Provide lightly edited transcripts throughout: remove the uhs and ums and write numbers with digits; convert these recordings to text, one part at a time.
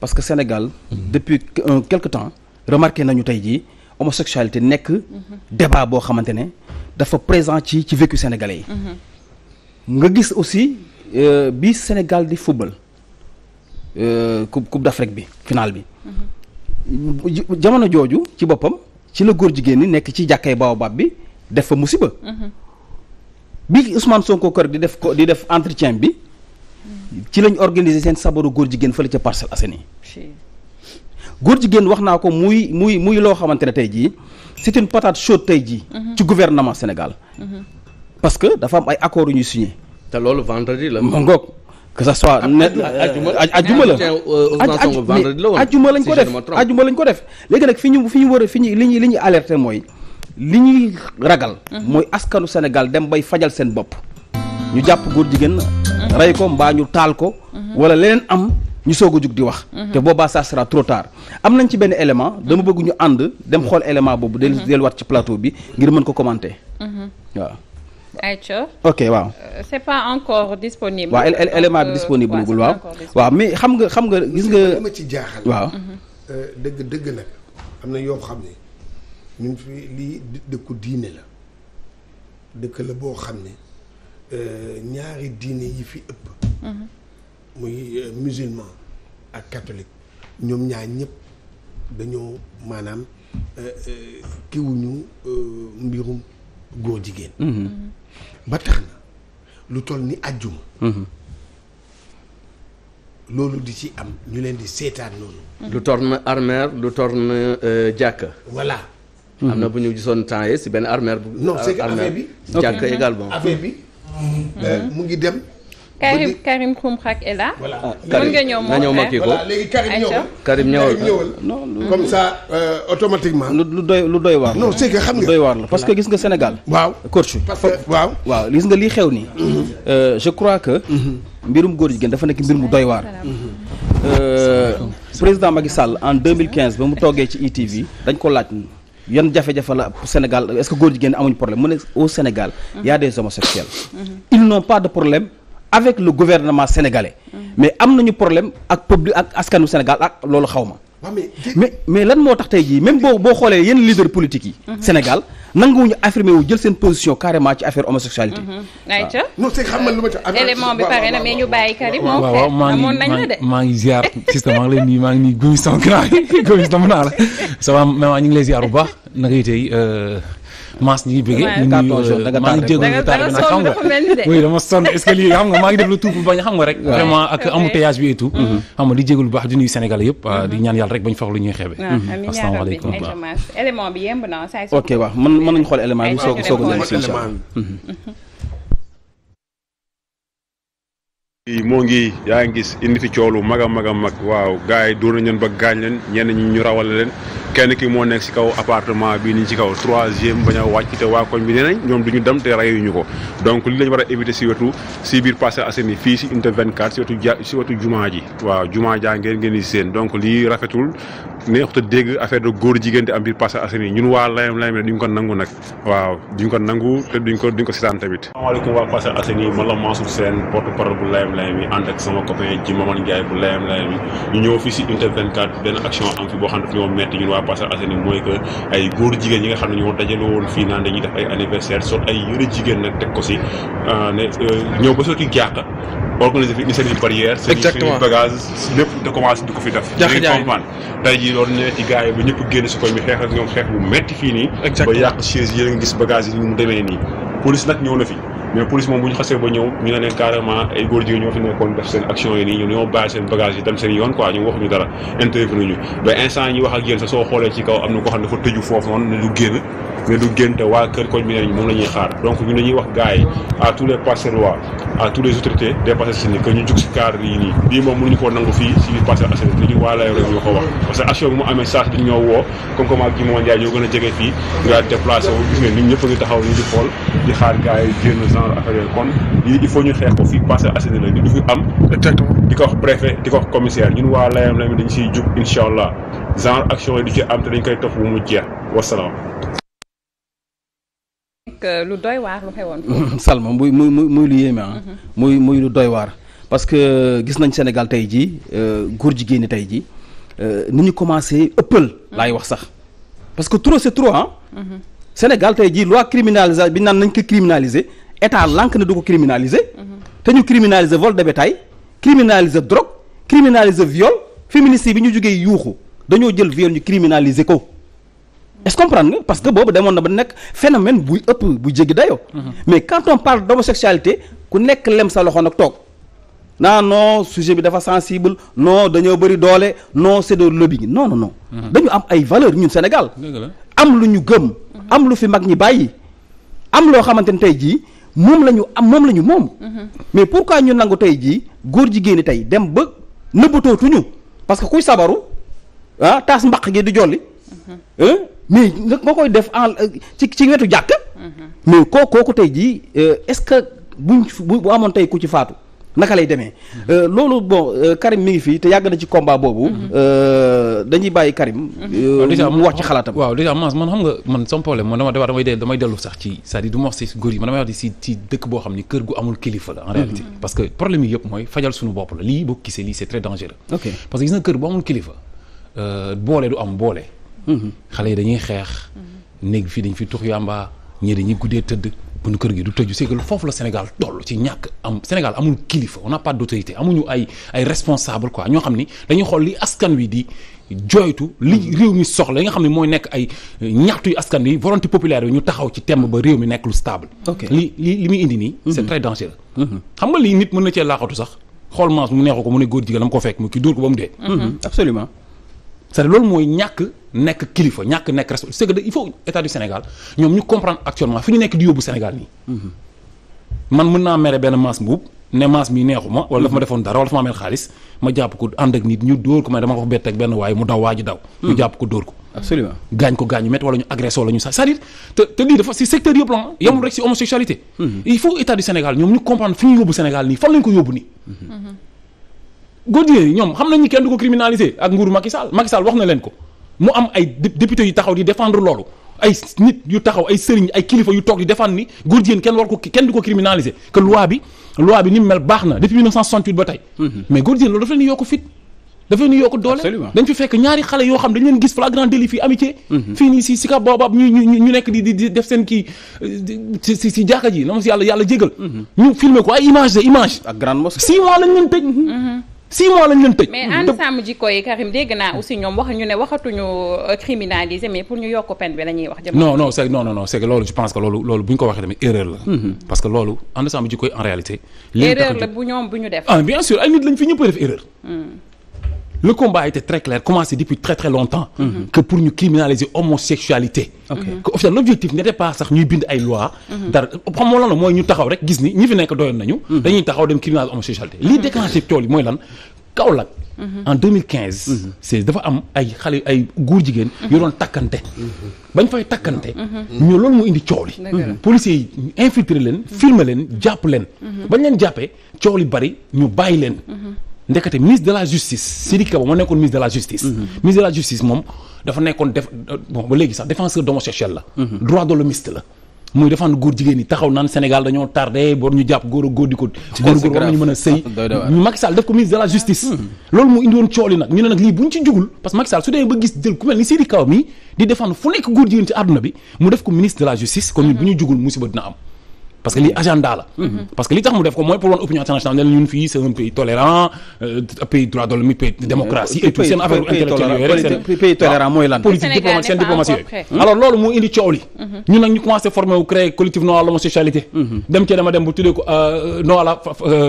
parce que Sénégal depuis quelque temps remarqué nañu tey jii homosexualité nekk débat boo xamante ne dafa présent ci vécu sénégalais yi nga gis aussi bi Sénégal di football coupe d'Afrique bi finale bi jamono jooju ci boppam ci la góor jigéen ñi nekk ci jàkkay Baobab bi def fa musiba bi Ousmane Sonko kër di def entretien bi ci lañ organiser seen sabaru góor jigéen fële ca Parcelles Assainies góor jigéen wax naa ko muy loo xamante ne tey jii c'est une patate chaude tey jii ci gouvernement Sénégal parce que dafa am ay accords yu ñuy signé te loolu vendredi la ma ngoog que ça soit ajjuma la ajjuma lañ ko def léegi nag fi ñu war a li ñuy alerter mooy li ñuy ragal mooy askanu Sénégal dem bay fajal seen bopp ñu jàpp góor jigéen rey ko mbaa ñu taal ko wala leneen am ñu soog a jug di wax te boobaa ça sera trop tard am nañ ci benn élément dama bëgg ñu ànd dem xool élément boobu delluwaat ci plateau bi ngir mën ko commenter waaw Aïcha ok waaw c'est pas encore disponible waaw élément bi disponible gul waaw mais xam nga gis nga li ma ci jaaxal waaw dëgg nag am na yoo xam ne ñun fi lii dëkku diine la dëkk la boo xam ne ñaari diine yi fi ëpp muy musulman ak catholique ñoom ñaar ñëpp dañoo maanaam kiwuñu mbirum góor jigéen ba tax na lu toll ni àjjuma loolu di ci am ñu leen di seetaan noonu lu torn armeer lu torn jàkka voilà am na bu ñu gisoon temps yi si benn armeer bu non c'est que affaire bi jàkka également affaire bi mu ngi dem Karim Xrum Xax est là. voilà mën nga ñëw nga ñëw ma kii ko voilà léegi Karim ñëwal comme ça automatiquement. lu doy waar. non c'est que xam nga lu doy waar la parce que gis nga Sénégal. waaw coach parce que waaw. gis nga lii xew nii. je crois que. mbirum góor jigéen dafa nekk mbir mu doy waar. président Macky Sall en 2015 ba mu toogee ci ITV dañ ko laaj. yan jafe-jafe la pour Sénégal est-ce que góor jigéen amuñu problème mu ne au Sénégal y a des homosexuels ils n'ont pas de problème avec le gouvernement sénégalais mais am nañu problème ak public ak askanu Sénégal ak loolu xaw ma mais lan moo tax tey jii même boo xoolee yenn leader politique yi Sénégal nanguwuñu affirmé wu jël seen position carrément ci affaire homosexualité Aïcha non c'est xam nga lu ma tax élément bi pare na mais ñu bàyyi Karim moo waaw maa ngi ziar système maa ngi lay nuyu maa ngi nuyu Gomis sama grand Gomis dama naa la ça va maman ñu ngi lay ziar bu baax naka yi tey Mass ñi ngi bëggee maa ngi jégalu taal bi nag xam nga oui dama sonn est-ce que lii xam nga maa ngi def lu tout pour bañ xam nga rek vraiment ak embouteillage bi et tout xam nga di jégalu bu baax di nuyu Sénégal yëpp di ñaan yàlla rek bañ fax lu ñuy xeebe asalaamaaleykum élément bi yemb na ok waaw mën nañu xool élément bi soog a si incha allah moo ngi yaa ngi gis indi fi coolu mag a mag waaw gars yi dóor nañ leen ba gaañ leen ñenn ñi ñu rawale leen kenn ki moo nekk si kaw appartement bi nii ci kaw 3e bañ a wàcc te waa koñ bi nee nañ ñoom duñu dem te rayuñu ko donc li lañ war a éviter si wetu si biir Parcelles Assainies fii si unité 24 si wetu jumaa ji waaw jumaa jaa ngeen di seen donc lii rafetul neexut a dégg affaire de góor jigéen di am biir Parcelles Assainies ñun waa layam duñ ko nangu nag waaw duñ ko nangu te duñ ko seetaan tamit. asalaamaaleykum waa Parcelles Assainies man la Mansour Sène porte-parole bu layam mi ànd ak sama copain ji Maman Ndiaye bu layam mi ñu ñëw fii si unité 24 benn action am fi boo xam ne dafa ñoo metti ñun waa Parcelles Assainies mooy que ay góor jigéen ñi nga xam ne ñoo dajaloo woon fii naan dañuy def ay anniversaire sol ay yëre jigéen nag teg ko si ne ñëw ba sotti jàkka organiser fi seen i barrière seen i bagage lépp da commencé di ko fi def dañuy comprendre tey jii loolu ne ci gars yi ba ñëpp génn si koñ bi xeex ak ñoom xeex bu metti fii nii ba yàq chaise yi nga gis bagage yi ni mu demee nii police nag ñëw na fi mais police moom bu ñu xasee ba ñëw ñu ne leen carrément ay góor jigéen ñoo fi nekkoon def seen action yi nii ñoom ñoo bàyyi seen bagage yi dem seen yoon quoi ñu waxuñu dara intervenu ñu ba instant yi wax ak yéen sax soo xoolee ci kaw am na koo xam ne dafa tëju foofu noonu ne du génn mais du génn te waa kër koñ bi ne moom la ñuy xaar donc ñu dañuy wax gars yi à tous les Parcellois à tous les autorités des Parcelles Assainies que ñu jug si cadre yi nii bii moom mënuñu koo nangu fii si biir Parcelles Assainies te ñu waa lay rek ñoo ko wax parce que action bi mu amee saa si dañu ñoo woo comme comme ak ji Maman Ndiaye ñoo gën a jege fii nga déplacé wu gis nga nit ñëpp a ngi taxaw ñu di xool di xaar gars yi génn genre affaire yooyu kon lii il faut ñu xeex ko fii Parcelles Assainies la du fi am exactement di ko wax préfet di ko wax commissaire ñun waa layam la mi dañu siy jug incha allah genre action yi di ci am te dañ koy topp bu mu jeex wasalaam lu doy waar lu xewoon Salma muy lu yéeme muy lu doy waar parce que gis nañ Sénégal tey jii góor jigéen ñi tey jii ni ñu commencé ëppal laay wax sax parce que trop c'est trop ah. Sénégal tey jii loi criminalisation bi naan nañ ko criminaliser état lànk na du ko criminaliser. te ñu criminaliser vol de bétail criminaliser drogue criminaliser viol féministes yi bi ñu jógee yuuxu dañoo jël viol ñu criminaliser ko. est-ce que comprendre nga parce que boobu demoon na ba nekk phénomène buy ëpp bu jéggi dayoo. mais quand on parle d'homosexualité ku nekk lem sa loxo nag toog non sujet bi dafa sensible non dañoo bëri doole non c'est de lobbying non non non. dañu am ay valeurs ñun Sénégal. am lu ñu gëm. am lu fi mag ñi bàyyi. am loo xamante ne tey jii moom la ñu am moom la ñu moom. mais pourquoi ñu nangu tey jii góor jigéen ñi tey dem ba nëbbatootuñu parce que kuy sabaru taas mbaq gi di jolli. mais nag nga koy def ci wetu jàkk. mais kooku tey jii est-ce que bu amoon tey ku ci faatu naka lay demee. loolu bon Karim mi ngi fii te yàgg na ci combat boobu. dañuy bàyyi Karim. mu wax ci xalaatam. waaw déjà man xam nga man sama problème man damay dellu sax ci c'est-à-dire du ma wax si góor yi man damay wax di ci dëkk boo xam ni kër gu amul kilifa la en réalité. parce que problème yi yëpp mooy fajal suñu bopp la lii boo gisee lii c'est très dangereux. ok parce que gis na kër bu amul kilifa boole du am boole. xale yi dañuy xeex. néeg fii dañ fi tux yàmba ñii dañuy guddee tëdd. bunu kër gi du tëju c'est que foofu la Sénégal toll ci ñàkk am Sénégal amul kilifa on n'a pas d'autorité amuñu ay responsable quoi ñoo xam ni dañuy xool li askan wi di jooytu li réew mi soxla yi nga xam ne mooy nekk ay ñaxtu yu askan wi volonté populaire yi ñu taxaw ci thème ba réew mi nekk lu stable. li muy indi nii. c'est très dangereux. xam nga lii nit mën na cee laaxatu sax xool maas mu neexu ko mu ne góor jigéen la mu ko fekk mu kii dóor ko ba mu dee. absolument. c'est-à-dire loolu mooy ñàkk nekk kilifa ñàkk nekk responsable c'est que il faut état du Sénégal ñoom ñu comprendre actuellement fi ñu nekk di yóbbu Sénégal nii. man mën naa mere benn maas mbuub ne maas mi neexu ma wala dafa ma defoon dara wala dafa ma amel xaalis ma jàpp ko ànd ak nit ñu dóor ko mais dama ko bett ak benn waaye mu daw waa ji daw. ñu jàpp ko dóor ko. absolument gaañ ko gaañu métti wala ñu agressé wala ñu sax c'est-à-dire te lii dafa si secteur yëpp la yemul rek si homosexualité. il faut état du Sénégal ñoom ñu comprendre fi ñu yóbbu Sénégal nii fan lañ ko yóbbu nii. góor jigéen ñoom xam nañ ni kenn du ko criminaliser ak nguuru Macky Sall wax na leen ko mu am ay député yu taxaw di défendre loolu ay nit yu taxaw ay sëriñ ay kilifa yu toog di défendre ni góor jigéen kenn du ko criminaliser que loi bi ni mu mel baax na depuis 1968 ba tey. mais góor jigéen loolu dafa leen di yokk fit dafa leen di yokk doole. dañ fi fekk ñaari xale yoo xam dañ leen gis flagrant délit fii amitié. fii nii si ka boobab ñu nekk di def seen kii si jàkka ji na ma si yàlla jégal. ñu filmer ko ay image ak grande mosquée 6 mois lañ leen tëj. 6 mois lañ leen tëj. mais ànd sàmm jikko yi Karim dégg naa aussi ñoom waxatuñu criminaliser mais pour ñu yokk peine bi la ñuy wax. non c'est que loolu je pense que loolu bu ñu ko waxee tamit erreur la. parce que loolu ànd sàmm jikko yi en réalité. erreur la bu ñu def. bien sûr ay nit lañ fi ñëpp def erreur. le combat a été très clair commencé depuis très très longtemps. que pour ñu criminaliser homosexualité. que au final l'objectif n'était pas sax ñuy bind ay loi dara xam nga lan la mooy ñu taxaw rek gis ni ñi fi nekk doyoon nañu. dañuy taxaw dem criminaliser homosexualité. lii déclenché tool yi mooy lan Kaolack. en 2015. c'est dafa am ay xale ay góor jigéen. yu doon takkante. bañ fay takkante. ñoo loolu moo indi coow li. policiers yi infiltré leen. filmer leen jàpp leen. bañ leen jàppee coow li bari ñu bàyyi leen. ndekete ministre de la justice Sidiki Kaba moo nekkoon ministre de la justice. ministre de la justice moom dafa nekkoon ba léegi sax défenseur d'homosexuel la. droit de l'hommiste la. muy défendre góor jigéen ñi taxaw naan Sénégal dañoo tardé bor ñu jàpp góor di ko. góor war nañu mën a sëy. ñu Macky Sall def ko ministre de la justice. loolu moo indi woon coow li nag ñu ne nag lii buñ ci jugul parce que Macky Sall su dee ba gis jël ku mel ni Sidiki Kaba mi di défendre fu nekk góor jigéen ci àdduna bi mu def ko ministre de la justice kon ñun bu ñu jugul musiba dina am. parce que lii agenda la. parce que li tax mu def ko mooy pour woon opinion internationale ne ñun fii c'est un pays tolérant pays droit de l'homme pays démocratie et tout seen affaire intellectuelle yooyu rek seen pays tolérant mooy lan politique diplomatie seen diplomatie yooyu alors loolu moo indi coow li ñun nag ñu commencé former wu créer collectif non à l'homosexualité dem bu tuddee ko non à la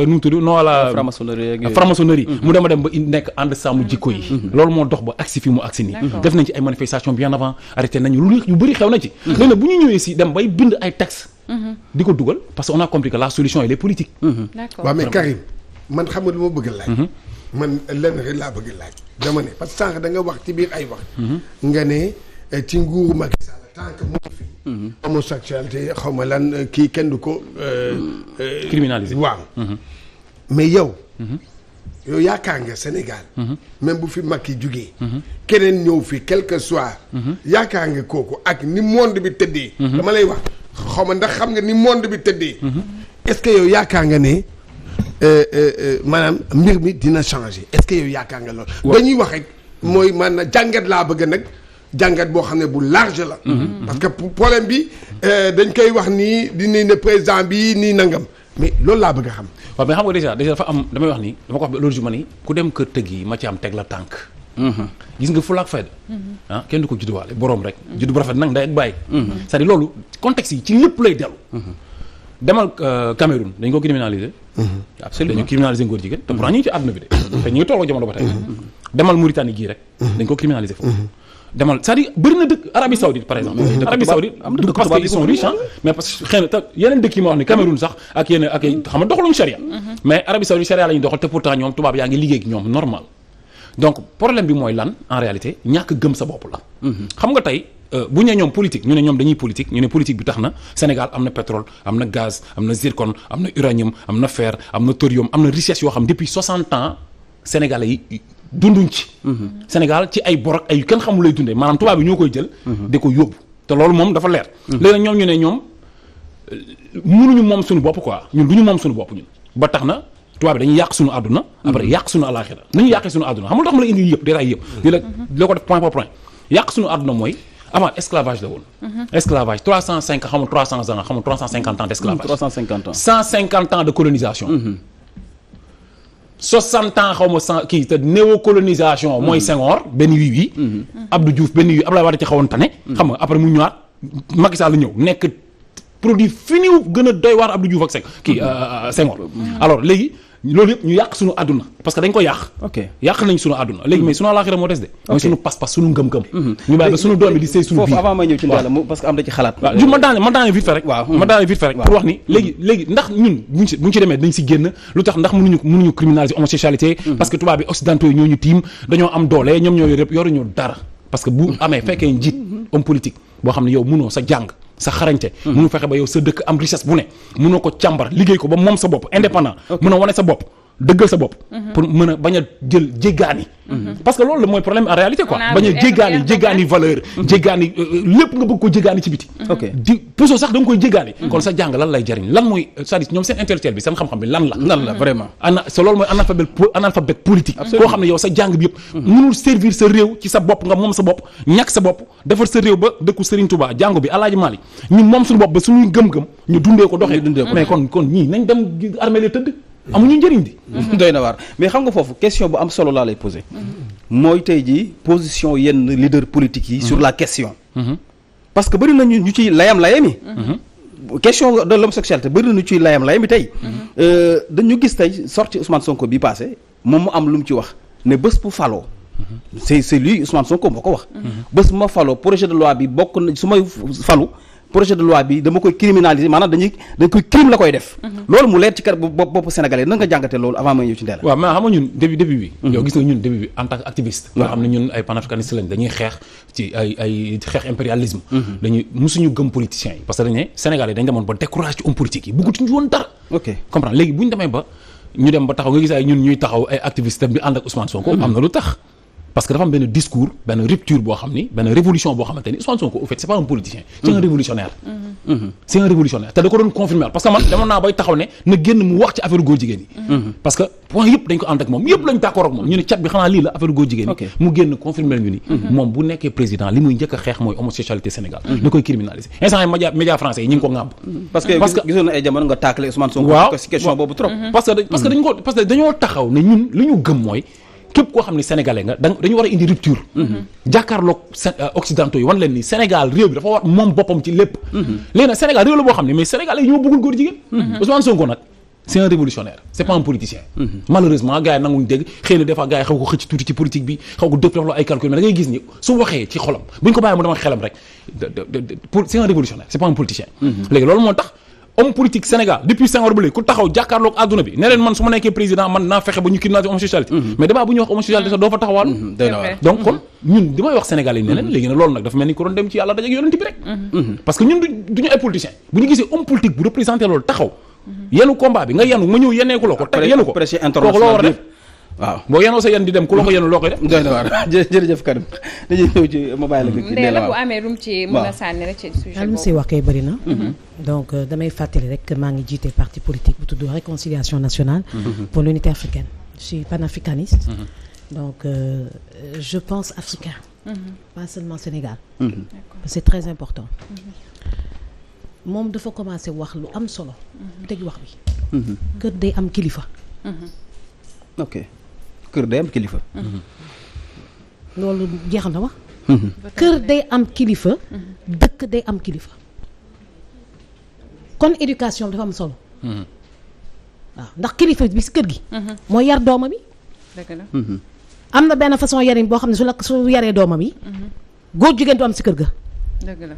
nu mu tudd non à la franc-maçonnerie mu dem ba nekk ànd sàmm jikko yi loolu moo dox ba agsi fi mu agsi nii def nañ ci ay manifestations bien avant arrêté nañu lu bëri xew na ci léegi nag bu ñu ñëwee si dem bay bind ay textes di ko dugal parce que on a compris que la solution elle est politique. D'accord. waaw mais Karim man xam nga lu ma bëgg laaj. man lenn rek laa bëgg laaj. dama ne parce que sànq da nga wax ci biir ay wax. nga ne ci nguuru Macky Sall tant que mu fi. homosexualité xaw ma lan kii kenn du ko. criminaliser waaw. mais yow. yow yaakaar nga Sénégal. même bu fi Macky jugee. keneen ñëw fi quel que soit. yaakaar nga kooku ak ni monde bi tëddee. dama lay wax xaw ma ndax xam nga ni monde bi tëddee. est-ce que yow yaakaar nga ne maanaam mbir mi dina changer est-ce que yow yaakaar nga lool. dañuy wax rek mooy man jàngat laa bëgg nag jàngat boo xam ne bu large la. parce que problème bi dañ koy wax nii di ne président bi nii nangam mais loolu laa bëgg a xam. waaw mais xam nga déjà dafa am damay wax ni dama ko wax ba l'autre jour ma ni ku dem kër tëgg yi ma ci am teg la tànk. gis nga fulla ak fayda kenn du ko judduwaale boroom rek. juddu bu rafet nag ndey ak bàyyi. c'est-à-dire loolu contexte yi ci lépp lay dellu. demal Cameroun dañ ko criminaliser. absolument dañu criminaliser ngóor jigéen te pourtant ñu ngi ci àdduna bi de. te ñu ngi tolloo jamono ba tey. demal Mauritanie gii rek. dañ ko criminaliser foofu. demal c'est-à-dire bëri na dëkk Arabie Saoudite par exemple. Arabie Saoudite du parce que ils sont riches mais parce que xëy na te yeneen dëkk yi ma wax ni Cameroun sax ak yeneen ak xam nga doxaluñu charia. mais Arabie Saoudite charia la ñu doxal te pourtant ñoom tubaab yaa ngi liggéey ak ñoom normal. donc problème bi mooy lan en réalité ñàkk gëm sa bopp la. xam nga tey bu ñu nee ñoom politique ñu ne ñoom dañuy politique ñu ne politique bi tax na Sénégal am na pétrole am na gaz am na zircon am na uranium am na fer am na thorium am na richesse yoo xam depuis 60 ans sénégalais yi dunduñ ci. Sénégal ci ay borok ay kenn xamul lay dundee maanaam tubaab bi ñoo koy jël. di ko yóbbu te loolu moom dafa leer. léegi nag ñoom ñu ne ñoom mënuñu moom suñu bopp quoi ñun du ñu moom suñu bopp ñun ba tax na. tubaab bi dañuy yàq suñu àdduna après yàq suñu alaxira nañu yàqee suñu àdduna xam nga tax ma la indi yëpp détail yëpp di la ko def point par point yàq suñu àdduna mooy avant esclavage la woon esclavage 305 xam nga 300 ans xam nga 350 ans d'esclavage 350 ans 150 ans de colonisation 60 ans xaw ma 100 kii te néocolonisation mooy Senghor benn wii Abdou Diouf benn wii Abdoulaye Wade ci xawoon tane xam nga après mu ñëwaat Macky Sall la ñëw nekk produit fini wu gën a doy waar Abdou Diouf ak Senghor alors léegi loolu yëpp ñu yàq suñu àdduna parce que dañ ko yàq. ok yàq nañ suñu àdduna léegi mais suñu àllaaxira moo des de. mooy suñu pas-pas suñu ngëm-ngëm. ñu bàyyi ba suñu doom bi di sëy suñu biir foofu avant may ñëw ci Ndella parce que am na ci xalaat. waaw ma daane vite fait rek. ma daane vite fait rek pour wax ni léegi ndax ñun buñ ci demee dañ si génn lu tax ndax mënuñu criminaliser homosexualité. parce que tubaab bi occidentaux yi ñoo ñu tiim dañoo am doole ñoom ñoo yoruñu dara parce que bu amee fekkee njiit homme politique boo xam ne yow mënoo sa jàng sa xarañte mënu fexe ba yow sa dëkk am richesse bu ne mënoo ko càmbar liggéey ko ba moom sa bopp indépendant mën a wane sa bopp dëggal sa bopp pour mën a bañ a jël jéggaani parce que loolu la mooy problème en réalité quoi bañ a jéggaani valeur jéggaani lépp nga bëgg ko jéggaani ci biti puso sax da nga koy jéggaani kon sa jàng lan lay jariñ lan mooy c'est-à-dire ñoom seen intellectuel bi seen xam-xam bi lan la vraiment sa loolu mooy analphabète politique koo xam ne yow sa jàng bi yëpp mënul servir sa réew ci sa bopp nga moom sa bopp ñàkk sa bopp defar sa réew ba dëkku Serigne Touba jàngo bi Alaaji Maalik ñu moom suñu bopp ba suñuy gëm-gëm ñu dundee ko doxee mais kon ñii nañ dem armée la tëdd amuñu njëriñ di doy na waar mais xam nga foofu question bu am solo laa lay poser mooy tey jii position yenn leader politique yi sur la question parce que bëri na ñu ciy layam-layami question de l'homosexualité bëri na ñu ciy layam-layami tey dañu gis tey sorti Ousmane Sonko bi passé moom mu am lu mu ci wax ne bés bu faloo c'est lui Ousmane Sonko moo ko wax bés bu ma faloo projet de loi bi bokk na su may falu projet de loi bi dama koy criminaliser maanaam dañ koy crime la koy def loolu mu leer ci kër bopp sénégalais na nga jàngate loolu avant may ñëw ci Ndella waaw mais xam nga ñun début bi yow gis nga ñun début bi en tant que activiste nga xam ne ñun ay panafricanistes lañ dañuy xeex ci ay xeex impérialisme dañuy musuñu gëm politiciens yi parce que dañ ne sénégalais dañ demoon ba découragé ci homme politique yi bëggatuñu woon dara ok comprendre léegi bu ñu demee ba ñu dem ba taxaw nga gis ay ñun ñuy taxaw ay activiste bi ànd ak Ousmane Sonko am na lu tax parce que dafa am benn discours benn rupture boo xam ni benn révolution boo xamante ni Ousmane Sonko au fait c'est pas un politicien c'est un révolutionnaire c'est un révolutionnaire te da ko doon confirmer parce que man demoon naa bay taxaw ne na génn mu wax ci affaire góor jigéen yi parce que point yëpp dañ ko ànd ak moom yëpp lañ d'accord ak moom ñu ne cat bi xanaa lii la affaire góor jigéen yi mu génn confirmer ñu ni moom bu nekkee président li muy njëkk a xeex mooy homosexualité Sénégal da koy criminaliser instant yi média français yi ñu ngi ko ŋàbb parce que gisoon na ay jamono nga taakale Ousmane Sonko waaw ci question boobu trop parce que dañoo taxaw ne ñun li ñu gëm mooy képp koo xam ne sénégalais nga dañu war a indi rupture jàkkaarloog occidentaux yi wan leen ni Sénégal réew bi dafa war moom boppam ci lépp léegi nag Sénégal réew la boo xam ne mais sénégalais yi ñoo bëggul góor jigéen Ousmane Sonko nag c'est un révolutionnaire c'est pas un politicien malheureusement gars yi nanguñu dégg xëy na des fois gars yi xaw ko xëcc tuuti ci politique bi xaw ko dëpp ay calcul mais da ngay gis ni su waxee ci xolam bu ñu ko bàyyi mu dama xelam rek c'est un révolutionnaire c'est pas un politicien léegi loolu moo tax homme politique Sénégal depuis Senghor ba léegi ku taxaw jàkkaarloog àdduna bi ne leen man su ma nekkee président man naa fexe ba ñu criminaliser homosexualité mais débat bu ñuy wax homosexualité sax doo fa taxawal donc kon ñun di may wax Sénégal yi ne leen léegi ne loolu nag dafa mel ni ko doon dem ci yàlla dajeek yonent bi rek parce que ñun duñu ay politiciens bu ñu gisee homme politique bu représenté loolu taxaw yenu combat bi nga yenu ma ñëw yenneeku la ko teg yenu ko kooku loo war a def waaw boo yenoo sa yan di dem ku la ko yenu loo koy def. doy na waar jërëjëf Karim dañuy ñëw ci ma bàyyi la. ndee la bu amee lu mu ci mën a sànni rek ci sujet boobu. lu mu si wax kay bëri na. donc damay fàttali rek maa ngi jiite parti politique bu tudd Réconciliation nationale. pour l'unité africaine. je suis panafricaniste. donc je pense africain. pas seulement Sénégal. c'est très important. moom dafa commencé wax lu am solo. tëj wax bi. kër day am kilifa. ok kër day am kilifa. loolu jeexal na wax. kër day am kilifa. dëkk day am kilifa. kon éducation dafa am solo. waaw ndax kilifa bi si kër gi. mooy yar doomam yi. dëgg la. am na benn façon yarin boo xam ne su yaree doomam yi. góor jigéen du am si kër ga. dëgg la.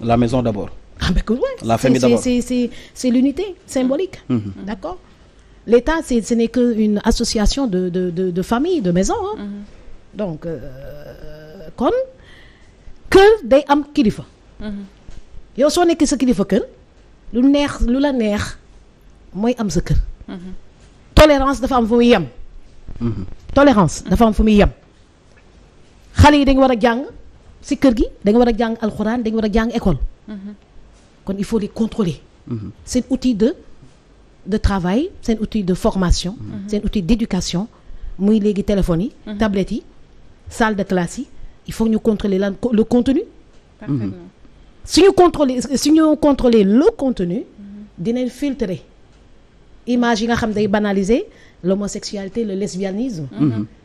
la maison d'abord. ah mais ouais, la famille d'abord. c'est l'unité symbolique. D'accord. L'État ce n'est que une association de famille de maison. donc kon kër day am kilifa. yow soo nekkee sa kilifa kër lu la neex mooy am sa kër. tolérance dafa am fu muy yem. tolérance dafa am fu muy yem. xale yi dañu war a jàng si kër gi dañu war a jàng alxuraan dañu war a jàng école. kon il faut les contrôler. c'est un outil de travail c'est un outil de formation. c'est un outil d'éducation muy léegi téléphones yi. tablettes yi salle de classe yi il faut ñu contrôler le contenu. parfaitement. su ñu contrôler le contenu. dinañ filtrer image yi nga xam day banaliser l'homosexualité le lesbianisme.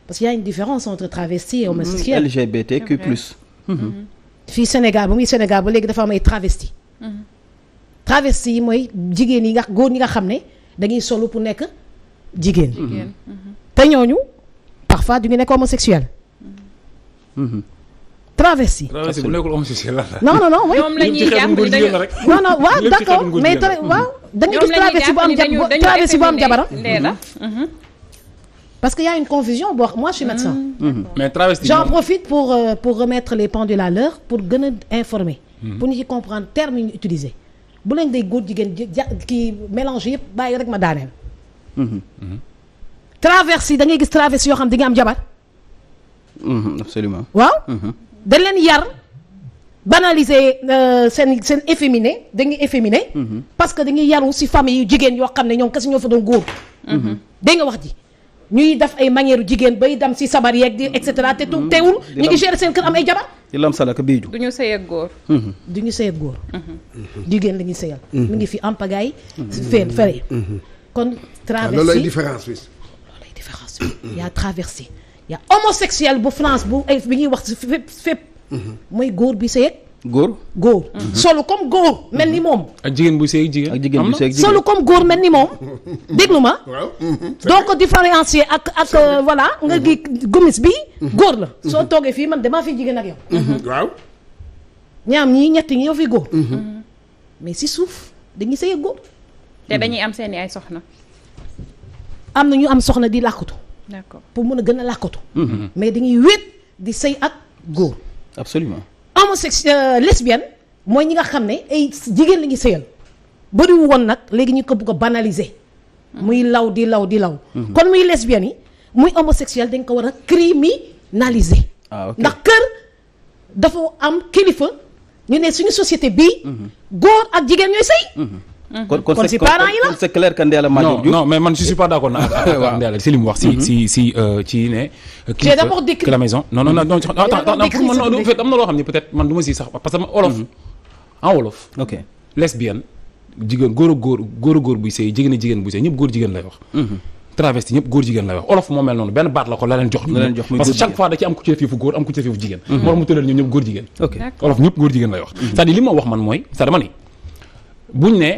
parce qu'il y a une différence entre travesti et homosexuel. LGBTQ+. fii Sénégal ba léegi dafa am ay travesti. travesti yi mooy jigéen yi nga góor ñi nga xam ne dañuy solu pour nekk jigéen. te ñooñu parfois du ñu nekk homosexuel. travesti. travesti bu nekkul homosexuel la. non. ñoom la ñuy jàpp non waaw d'accord mais waaw. da nga gis travesti bu am jabaram. parce qu'il y a une confusion moi je suis médecin. mais travesti j'en profite pour remettre les pendules à l'heure pour gën a informer. pour ñu ci comprendre terme yi ñu utiliser. bu leen day góor jigéen kii mélange yëpp bàyyi rek ma daaneel. travesti da ngay gis travesti yoo xam di nga am jabar. absolument. waaw. dañ leen yar banaliser seen efféminé dañuy efféminé. parce que dañuy yaru ci famille yu jigéen yoo xam ne ñoom kese ñoo fa doon góor. dégg nga wax ji ñuy def ay manière jigéen bay dem ci sabar yeeg di et cetera te teewul ñu ngi gérer seen kër am ay jabar. di lam salaka biiju. du ñu sëy ak góor. du ñu sëy ak góor. jigéen la ñuy sëyal. mi ngi fi en pagaille. fere. kon traversé loolu lay différence bi. y a traversé y a homosexuel bu France bi ñuy wax fépp. mooy góor bi sëy ak góor. solu comme góor mel ni moom. ak jigéen bu sëy ak jigéen. solu comme góor mel ni moom. déglu ma. donc différencier ak voilà nga gi gomis bi góor la. soo toogee fii man damaa fi jigéen ak yow. waaw. ñaam ñii ñett ñi yow fi góor. mais si suuf dañuy sëy ak góor. te dañuy am seeni ay soxna. am na ñu am soxna di làkkatu. d'accord pour mën a gën a làkkatu. mais dañuy wéet di sëy ak góor. absolument. homosexuel lesbienne mooy ñi nga xam ne ay jigéen la ñuy sëyal bëriwu woon nag léegi ñu ko bëgg a banaliser. muy law di law. kon muy lesbienne yi muy homosexuel dañ ko war a criminaliser. ndax kër dafa am kilifa ñu ne suñu société bii. góor ak jigéen ñooy sëy. kon si parents yi la c'est clair que Ndella Madior Diouf. non mais man je suis pas d'accord na Ndella si li mu wax si ci ne. c'est d'abord décrit que la maison non attends pour man non en fait am na loo xam ne peut-être man du ma si sax parce que en wolof. ok lesbienne jigéen góor a góor buy sëy jigéen buy sëy ñëpp góor jigéen lay wax. travesti ñëpp góor jigéen lay wax olof moo mel noonu benn baat la ko la leen jox. parce que chaque fois da ci am ku ci def yëfu góor am ku ci def yëfu jigéen. moo tax mu tëral ñoom ñëpp góor jigéen. olof ñëpp góor jigéen lay wax. c'est-à-dire li ma wax man mooy c'est-à-dire ma ni buñ ne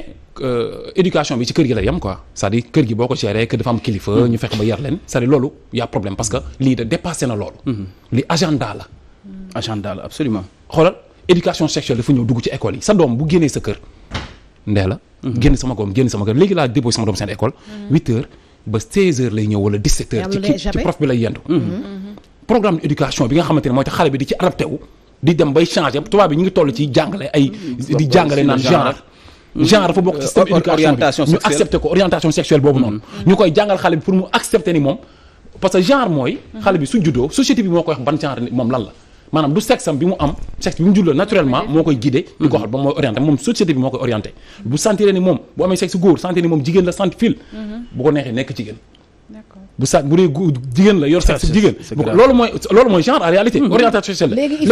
éducation bi ci kër gi la yem quoi c'est-à-dire kër gi boo ko géré que dafa am kilifa ñu fexe ba yar leen c'est-à-dire loolu y a problème parce que lii de dépassé na loolu. li agenda la absolument. xoolal éducation sexuelle dafa ñëw dugg ci école yi sa doom bu génnee sa kër Ndella génn sama kër léegi laa déposé sama doom seen école 8h ba 16h lay ñëw wala 17h ci prof bi lay yendu programme d'éducation bi nga xamante ne mooy tax xale bi di ci adapté wu di dem bay changer tubaab bi ñu ngi toll ci jàngale ay di jàngale naan genre genre dafa bokk ci système éducation bi ñu accepté ko orientation sexuelle boobu noonu ñu koy jàngal xale bi pour mu accepter ni moom parce que genre mooy xale bi su juddoo société bi moo koy wax ban genre moom lan la maanaam du sexe am bi mu am sexe bi mu juddoo naturellement moo koy guidé di ko waxal ba mooy orienté moom société bi moo koy orienté bu sentir ni moom bu amee sexe góor sentir ni moom jigéen la sant fil bu ko neexee nekk jigéen bu dee jigéen la yor sexe jigéen loolu mooy genre en réalité orientation sexuelle léegi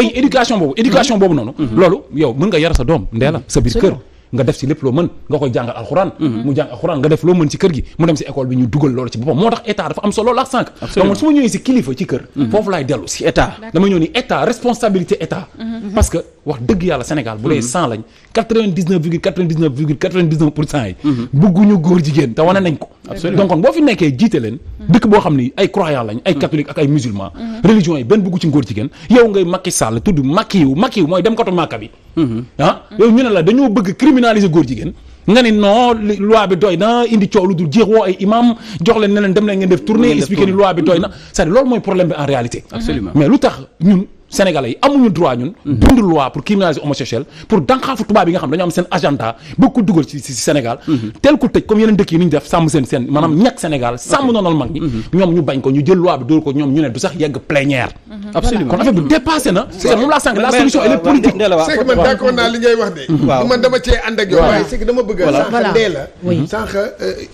éducation boobu noonu loolu yow mën nga yar sa doom ndee la sa biir kër nga def si lépp loo mën nga koy jàngal alxuraan mu jàng alxuraan nga def loo mën ci kër gi mu dem si école bi ñu dugal loolu ci boppam moo tax état dafa am solo loolu ak sànq donc su ma ñëwee si kilifa ci kër foofu laay dellu si état dama ñëw ni état responsabilité état parce que wax dëgg yàlla Sénégal bu dee 100 lañ 99,99,99% yi bëgguñu góor jigéen te wane nañ ko donc kon boo fi nekkee jiite leen dëkk boo xam ni ay croyants lañ ay catholique ak ay musulman religion yi benn bëggu ci góor jigéen yow ngay Macky Sall tudd Macky mooy dem katu Makka bi yow ñu ne la dañoo bëgg criminaliser góor jigéen nga ni non loi bi doy na indi coow lu dul jeex woo ay imam jox leen ne leen dem leen ngeen def tournée expliquer ni loi bi doy na c'est-à-dire loolu mooy problème bi en réalité absolument mais lu tax ñun Sénégalais yi amuñu droit ñun bind loi pour criminaliser homosexuel pour dànqaafu tubaab yi nga xam dañoo am seen agenda bëgg ko dugal ci Sénégal tel ko tëj comme yeneen dëkk yi ni ñu def sàmm seen maanaam ñàkk Sénégal sàmm noonal mag ñi ñoom ñu bañ ko ñu jël loi bi dóor ko ñoom ñu ne du sax yegg plénière absolument kon affaire bi dépassé na c'est moom laa sànq la solution elle est politique c'est que man d'accord naa li ngay wax de man dama cee ànd ak yow waaye c'est que dama bëgg sànq ndee la sànq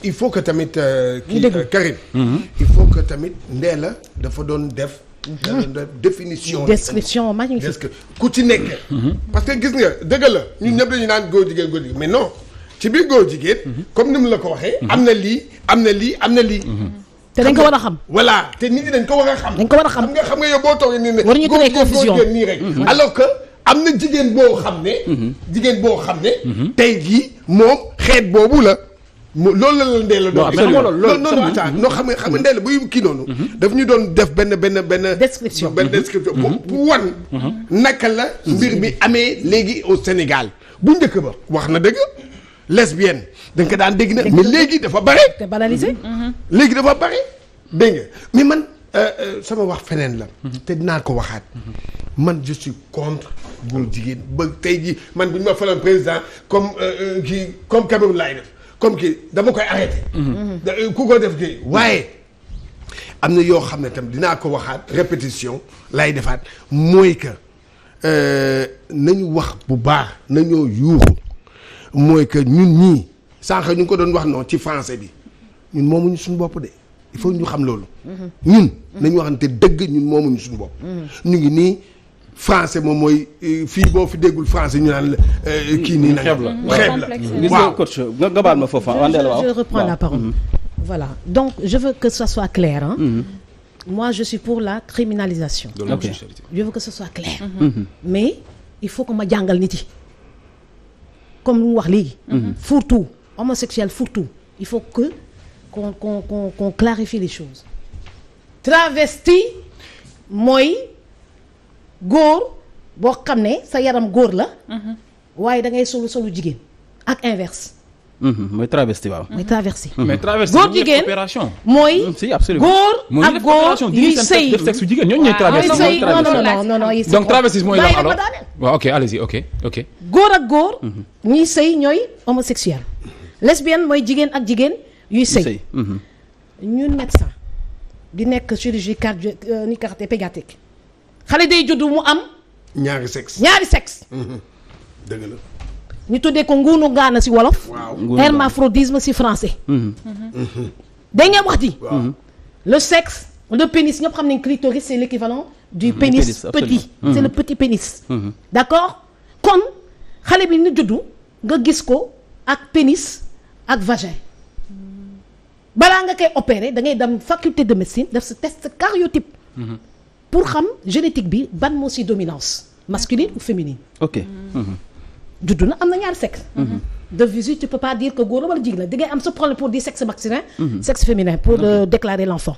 il faut que tamit Karim il faut que tamit ndee la dafa doon def description magnifique parce que ku ci nekk parce que gis nga dëgg la ñun ñëpp dañu naan góor jigéen mais non ci biir góor jigéen comme ni mu la ko waxee am na lii te dañ ko war a xam voilà te nit ñi dañ ko war a xam xam nga yow boo toogee nii ne war ñu créer confusion góor jigéen nii rek alors que am na jigéen boo xam ne tey jii moom xeet boobu la loolu la ndee la doon non xam nga ndee la buy kii noonu daf ñu doon def benn description pour wan naka la mbir bi amee léegi au Sénégal bu njëkk ba wax na dëgg lesbienne da nga ko daan dégg na mais léegi dafa bare te banalisé léegi dafa bare dégg nga mais man sama wax feneen la te dinaa ko waxaat man je suis contre góor jigéen ba tey jii man bu ñu ma faloon président comme Cameroun laay def comme kii dama koy arrêté ku ko def kii waaye am na yoo xam ne tam dinaa ko waxaat répétition lay defaat mooy que nañu wax bu baax nañoo yuuxu mooy que ñun ñii sànq ñu ngi ko doon wax non ci français bi ñun moomuñu suñu bopp de il faut ñu xam loolu ñun nañu waxante dëgg ñun moomuñu suñu bopp ñu ngi nii français moom mooy fii boo fi déggul français ñu naan la kii nii nag xeeb la gis nga coach nga baal ma foofu je reprends la parole voilà donc je veux que ça soit clair moi je suis pour la criminalisation je veux que ce soit clair mais il faut que ma jàngal nit yi comme lu mu wax léegi fourre-tout homosexuel fourre-tout il faut que qu'on clarifie les choses travesti mooy góor boo xam ne sa yaram góor la waaye da ngay solu jigéen ak inverse mooy travesti waaw mooy travesti mais travesti góor jigéen mooy góor ak góor yuy sëy def sexe jigéen ñooñu ñooy travesti non donc travesti mooy lan alors waaw ok allez-y ok góor ak góor ñuy sëy ñooy homosexuel lesbienne mooy jigéen ak jigéen yuy sëy ñun médecin di nekk chirurgie cardiaque pédiatrique xale day juddu mu am ñaari sexe dëgg la ñu tuddee ko nguunu gaana ci wolof hermaphrodisme ci français da ngeen wax di le sexe le pénis ñëpp xam nañ clitoris c'est l'équivalent du pénis petit c'est le petit pénis d'accord kon xale bi ñu juddu nga gis ko ak pénis ak vagin balaa nga koy opérer da ngay dem faculté de médecine def sa test cariotype pour xam génétique bi ban moo ci dominance masculine ou féminine ok juddu na am na ñaari sexe de visu tu peux pas dire que góor la wala jigéen la di ngay am sa problème pour dire sexe masculin sexe féminin pour déclarer l'enfant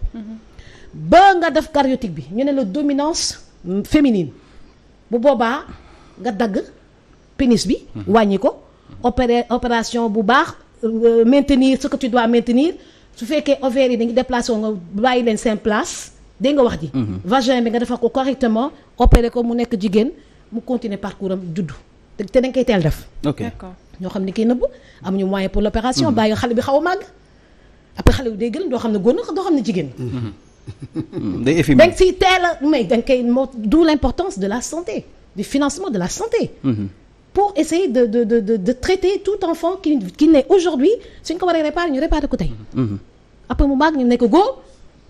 ba nga def cariotype bi ñu ne la dominance féminine bu boobaa nga dagg pénis bi wàññi ko opération bu baax maintenir ce que tu dois maintenir su fekkee ovaires yi dañuy déplacé nga bàyyi leen seen place dégg nga wax ji vagin bi nga defar ko correctement opéré ko mu nekk jigéen mu continuer parcours am juddu te dañ koy teel def ok d'accord ñoo xam ne kii nëbb amuñu moyen pour l'opération bàyyi xale bi xaw a màgg après xale bi day gën doo xam ne góor na doo xam ne jigéen day effimé dañ si teel a mais dañ koy d'où l'importance de la santé du financement de la santé pour essayer de traiter tout enfant qui naît aujourd'hui suñ ko waree réparer ñu réparer ko tey après mu màgg ñu nekk góor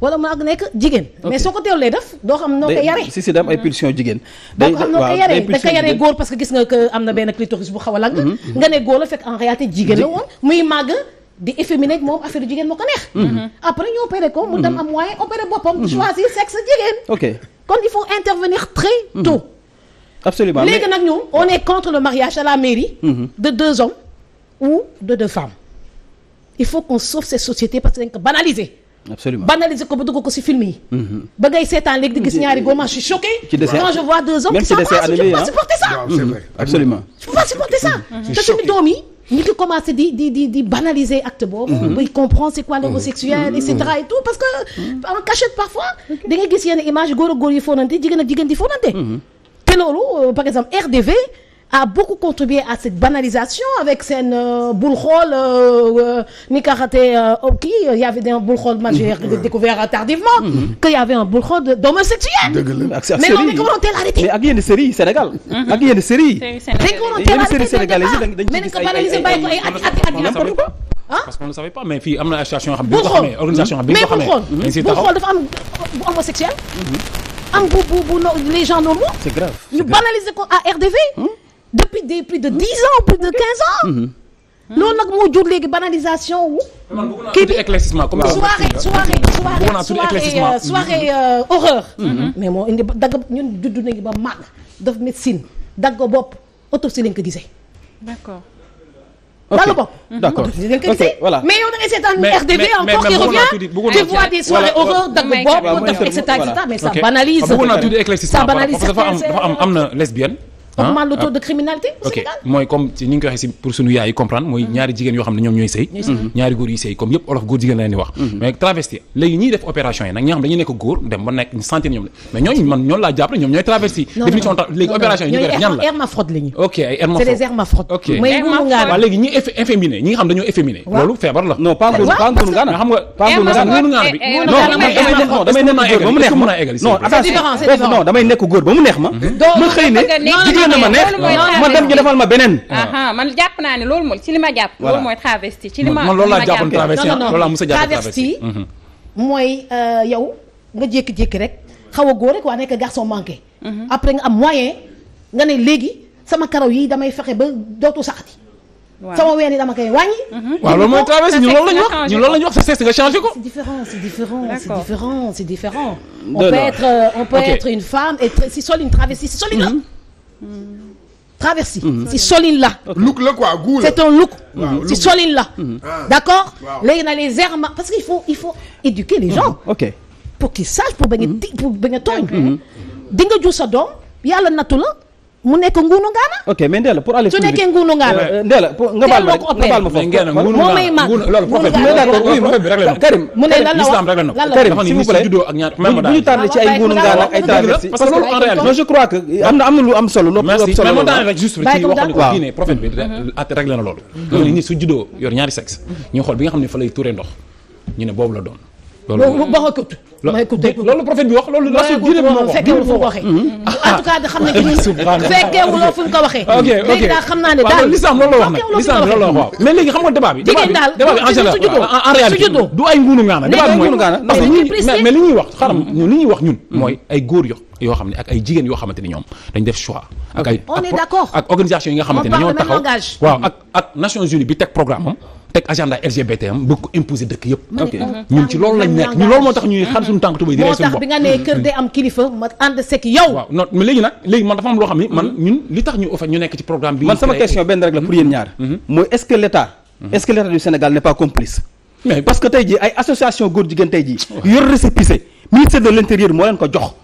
wala mu màgg nekk jigéen mais soo ko teewlee def doo xam noo koy yaree si dem ay pulsion jigéen doo xam noo koy yaree da ko yaree góor parce que gis nga que am na benn clitoris bu xaw a lang nga ne góor la fekk en réalité jigéen la woon muy màgg di efféminé moom affaire jigéen moo ko neex après ñu opéré ko mu dem am moyen opéré boppam choisir sexe jigéen ok kon il faut intervenir très tôt absolument léegi nag ñun on est contre le mariage à la mairie de 2 hommes ou de 2 femmes il faut qu'on sauve cette société parce que dañ ko banaliser absolument banaliser ko ba dugg ko ci film yi ba ngay seetaan léegi di gis ñaari góor je suis choquée quand je vois 2 hommes qui s'embrassent je peux pas supporter ça absolument je peux pas supporter ça te suñu doom yi ñi ngi commencé di banaliser acte boobu buy comprendre c'est quoi l'homosexuel et cetera et tout parce que en cachette parfois da ngay gis yenn image góor ak góor yi fonante jigéen ak jigéen di fonante te loolu par exemple RDV a beaucoup contribué à cette banalisation avec seen bul xool ni ka xatee kii y avait un bul xool majeur découvert tardivement que y avait un bul xool d'homosexuel mais loolu dañ ko waroon teel arrêté mais ak yenn série yi Sénégal ak yenn série yi dañ ko waroon teel arrêté sénégalais yi dañ mais nañ ko banaliser bàyyi ko ay at n'importe quoi parce qu'on ne savait pas mais fii am na association yoo xam bi nga ko xamee organisation yoo xam bi nga ko xamee bul xool dafa am bu homosexuel am bu les gens normaux c'est grave ñu banaliser ko à RDV depuis plus de 10 ans plus de 15 ans loolu nag moo jur léegi banalisation wu kii bi éclaircissement comme soirée horreur mais moo indi dagg ñun judd nañu ba màgg def médecine dagg bopp autopsie lañ ko gisee d'accord dagg bopp d'accord lañ ko gisee voilà mais yow da ngay seetaan RDV encore qui revient tu vois des soirées horreur dagg bopp def et cetera mais ça banalise bëggoon naa tuuti éclaircissement parce que dafa am na lesbienne augmente le taux de criminalité au Sénégal. mooy comme ci ni nga ko waxee si pour suñu yaay yi comprendre mooy ñaari jigéen yoo xam ne ñoom ñooy sëy ñaari góor yi sëy comme yëpp olof góor jigéen la leen di wax mais travesti léegi ñiy def opération yi nag ñi nga xam dañuy nekk góor dem ba nekk ñu sentir ñoom mais ñooñu man ñoom laa jàpp ne ñoom ñooy travesti définition léegi opération yi ñu koy def ñan la hermaphrodes lañu ok ay c'est des hermaphrodites ok waaw léegi ñi efféminé ñi nga xam dañoo efféminé loolu feebar la non pas nguuru ngaana xam nga nguuru ngaana bi non damay nekk góor ba mu neex ma non attention non damay nekk góor ba mu neex ma ma xëy ne jigéen na ma neex ma dem ñu defal ma beneen man jàpp naa ne loolu mooy ci li ma jàpp loolu mooy travesti ci li ma man loolu laa jàppoon travesti loolu laa mos a jàpp travesti mooy yow nga jékki-jékki rek xaw a góor rek waa nekk garçon manqué après nga am moyen nga ne léegi sama karaw yi damay fexe ba dootu saxati sama ween yi dama koy wàññi waaw loolu mooy travesti ñun loolu lañu wax c'est nga changé ko c'est différent on peut être une femme et si sol une travesti si solide la travesti si solide la look la quoi goût la c'est un look si solide la d'accord léegi na les herma parce que il faut éduquer les gens ok pour qu'ils sachent pour bañ a tooñ di nga jur sa doom yàlla nattu la mu nekk nguunu ngaana. ok mais Ndella pour aller. su nekkee nguunu ngaana. Ndella nga baal ma foofu. moo may mag loolu prophète bi rek la Karim mu ne lan la wax Karim s'il vous plaît bu ñu tardé ci ay nguunu ngaana ak ay travesti parce que loolu en réalité non je crois que am na lu am solo. merci mais moo daane rek juste ci wax ni ko diine prophète bi at réglé na loolu. loolu nit su juddoo yor ñaari sexe ñu xool bi nga xam ne fa lay tuuree ndox ñu ne boobu la doon. loolu ba loolu prophète bi wax loolu la su diine bi moo ko fekkewul fu ko waxee en tout cas da xam ne que ñun fekkewuloo fu ñu ko waxee léegi daal xam naa ne daal l'islam loolu la wax nag l'islam loolu la wax waaw mais léegi xam nga débat bi en général en réalité du ay nguunu ngaana débat bi mooy parce que mais li ñuy wax xaram ñun li ñuy wax ñun mooy ay góor yoo xam ne ak ay jigéen yoo xamante ni ñoom dañ def choix ak ay on est d'accord ak organisation yi nga xamante ni ñoo taxaw waaw ak Nations Unies bi teg programme am teg agenda LGBT am bëgg ko imposer dëkk yëpp. ñun ci loolu lañ nekk ñun loolu moo tax ñuy xar suñu tànk tubay di rey suñu bopp. moo tax bi nga ne kër day am kilifa ma ànd sekk yow. waaw non mais léegi man dafa am loo xam ni man ñun li tax ñu nekk ci programme bi. man sama question benn rek la pour yéen ñaar. mooy est-ce que l'État du Sénégal n'est pas complice. mais parce que tey jii ay association góor jigéen tey jii. yor récépissé ministère de l'intérieur moo leen ko jox.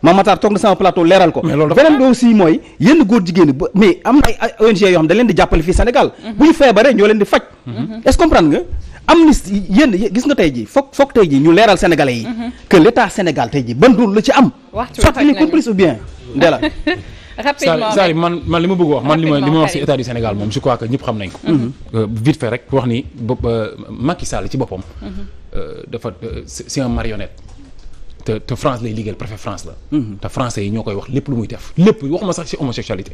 Mame Matar toog na sama plateau leeral ko. beneen bi aussi mooy yenn góor jigéen ba mais am na ay ONG yoo xam dañ leen di jàppale fii Sénégal. bu ñu feebaree ñoo leen di faj. est-ce que comprendre nga am ni yéen gis nga tey jii foog tey jii ñu leeral sénégalais yi. que l'État Sénégal tey jii ban rôle la ci am. soit il est complice ou bien Ndella. rapidement c'est-à-dire man li ma bëgg wax man li ma wax ci état du Sénégal moom je crois que ñëpp xam nañ ko. vite fait rek wax ni Macky Sall ci boppam. dafa c'est un marionnette. te France lay liggéeyal préfet France la. te français yi ñoo koy wax lépp lu muy def lépp waxuma sax ci homosexualité.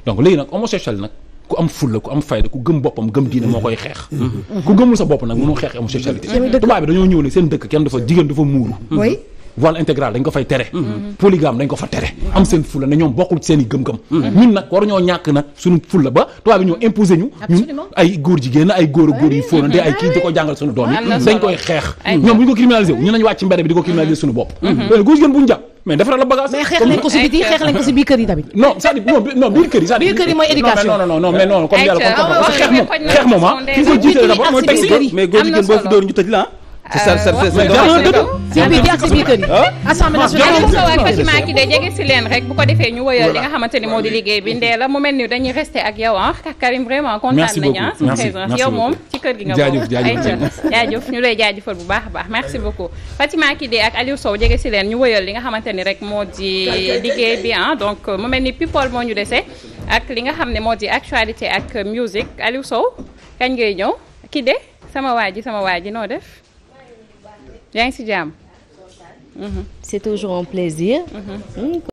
donc léegi nag homosexualité nag ku am fulla ku am fayda ku gëm boppam gëm diine moo koy xeex. ku gëmul sa bopp nag mënoo xeex homosexualité. tubaab bi dañoo ñëw ne seen dëkk kenn dafa jigéen dafa muuru. voile intégral dañ ko fay tere. polygame dañ ko fa tere. am seen fulla ne ñoom bokkul seen i gëm-gëm. ñun nag waruñoo ñàkk nag suñu fulla ba tubaab bi ñoo imposé ñu. ñun ay góor jigéen ay góor a góor yi fóonante ay kii di ko jàngal suñu doom yi. dañ koy xeex. ñoom bu ñu ko criminalisé wu ñu nañ wàcc ci mbedd bi di ko criminalisé suñu bopp. góor jigéen bu ñu jàpp mais defaral la bagage. mais xeex lañ ko si biti xeex lañ ko si biir kër yi tamit. non c'est-à-dire non biir kër yi c'est-à-dire. biir kër yi mooy éducation. non mais non comme yàlla comme xeex moom ah. ki ko jiite d'abord mooy teg si mais góor jigéen boo fi dóor ñu tëj la Assemblée nationale Fatima ki de jege si leen rek bu ko defee ñu woyal li nga xamante ni moo di liggéey bi ndee la mu mel ni dañuy rester ak yow Karim vraiment kontaan nañu sa présence yow moom ci kër gi nga bokk jaajëf ñu lay jaajëfal bu baax a baax merci beaucoup Fatima ki de ak Aliou Sow jege si leen ñu woyal li nga xamante ni rek moo di liggéey bi donc mu mel ni people moo ñu dese ak li nga xam ne moo di actualité ak musique Aliou Sow kañ ngay ñëw ki de sama waa ji noo def yaa ngi si jàmm. C'est toujours un plaisir.